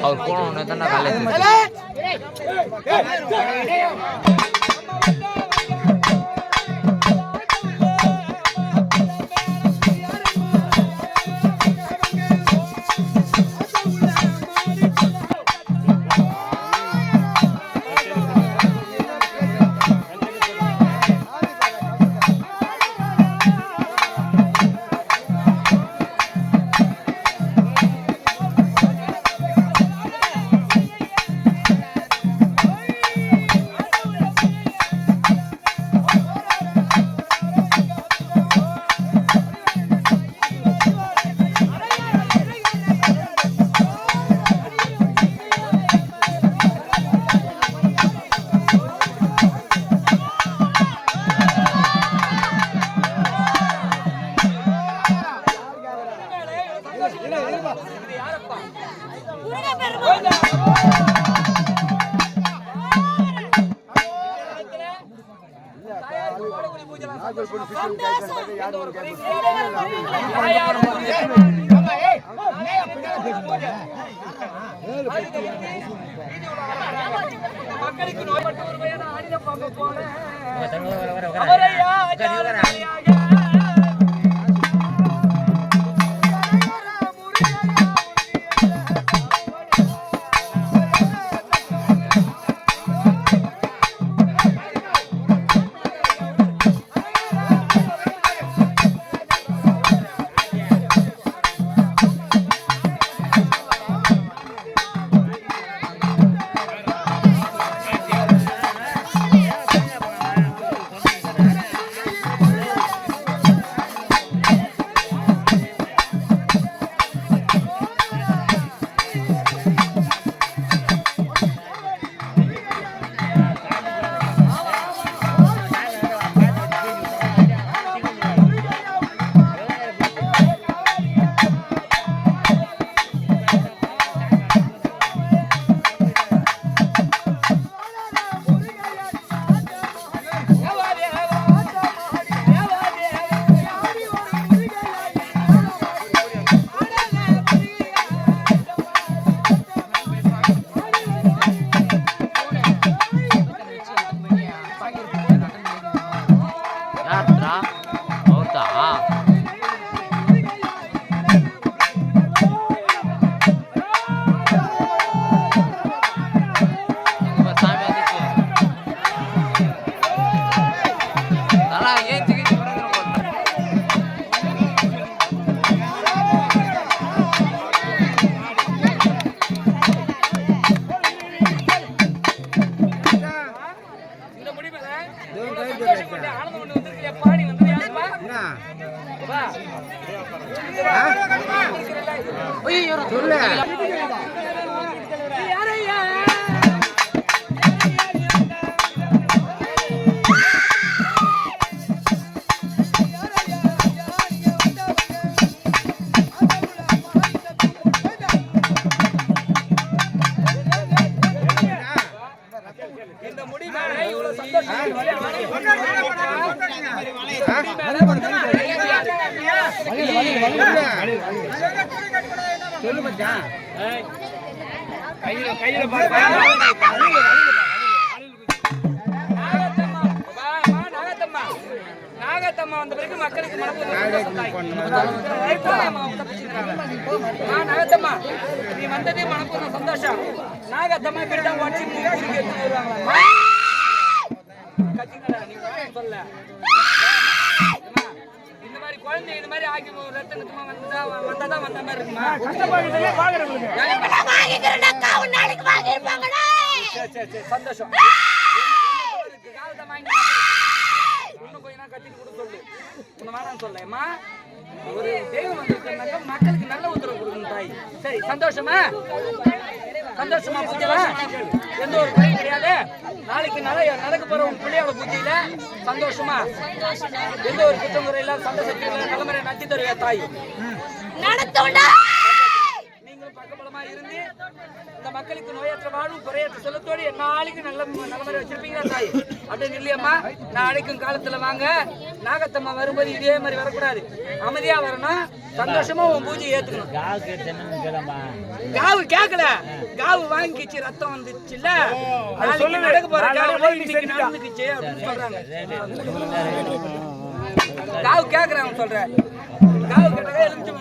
அவர் போன தானே காலேஜ் மக்களுக்கு நோய்பட்டு ஒரு வயது ஆடின பார்க்க போனேன். நாகத்தம்மா வந்த பிறகு மக்களுக்கு நாகத்தம்மா நீ வந்ததே மனப்பூர்வ சந்தோஷம். நாகத்தம்மா இப்படிதான் வாட்சி வருவாங்களா கத்திங்களா நீ சொல்ல இந்த மாதிரி குழந்தை இது மாதிரி ஆகி ரத்தனத்துமா வந்தாதான் வந்த மாதிரி இருக்குமா? சந்தோஷம். இன்னும் கொஞ்ச நாள் கத்திட்டு கூட சொல்லு. உன்னை வேணான்னு சொல்லமா? ஒரு தெய்வம் வந்திருக்காங்க, மக்களுக்கு நல்ல உத்தரவு கொடுக்கணும் தாய். சரி சந்தோஷமா? சந்தோஷமா பூஜைல எந்த ஒரு குறையும் கிடையாது. நாளைக்கு நடக்க போற உன் பிள்ளையோட பூஜையில சந்தோஷமா எந்த ஒரு குற்றம் குறை இல்லாத சந்தோஷத்துல தலைமுறை நடத்தி தருவ தாய். நீங்களும் பக்கபலமா இருந்து இந்த மக்களுக்கு நோயற்ற வாழும் குறையற்ற செல்லத்தோடு நாளைக்கு நல்ல முறை வச்சிருப்பீங்களா தாய்? அப்படின்னு இல்லையம்மா, நான் அழைக்கும் காலத்துல வாங்க. நாகத்தம்மா வரும்போது இதே மாதிரி வரக்கூடாது, அமைதியா வரணும், சந்தோஷமா உன் பூஜை ஏத்துக்கணும். காவு கேட்கல, காவு வாங்கிச்சு, ரத்தம் வந்துச்சுல்ல, நாளைக்கு நடக்க போற இன்னைக்கு நடந்துக்குச்சு அப்படின்னு சொல்றாங்க. காவு கேட்கறாங்க சொல்ற காவு கேட்டாங்க எலுமிச்சை